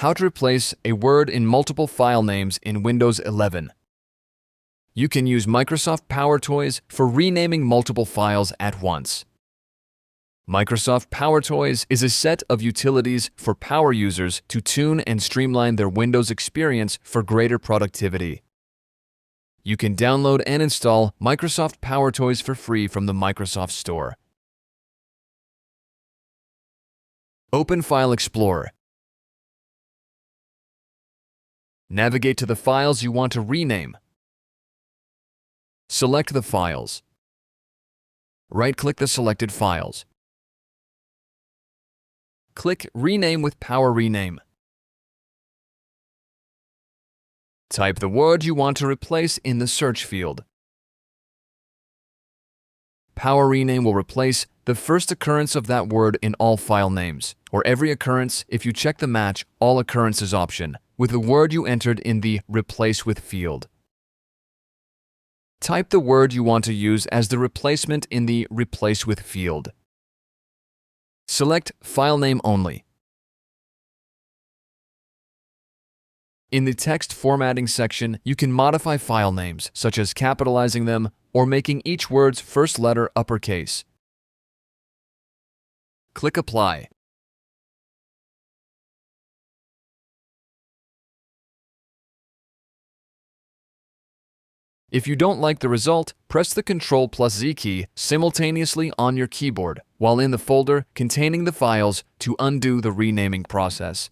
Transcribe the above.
How to replace a word in multiple file names in Windows 11. You can use Microsoft PowerToys for renaming multiple files at once. Microsoft PowerToys is a set of utilities for power users to tune and streamline their Windows experience for greater productivity. You can download and install Microsoft PowerToys for free from the Microsoft Store. Open File Explorer. Navigate to the files you want to rename. Select the files. Right-click the selected files. Click Rename with PowerRename. Type the word you want to replace in the search field. PowerRename will replace the first occurrence of that word in all file names, or every occurrence if you check the Match All Occurrences option with the word you entered in the Replace With field. Type the word you want to use as the replacement in the Replace With field. Select File Name Only. In the text formatting section, you can modify file names, such as capitalizing them or making each word's first letter uppercase. Click Apply. If you don't like the result, press the Ctrl+Z key simultaneously on your keyboard while in the folder containing the files to undo the renaming process.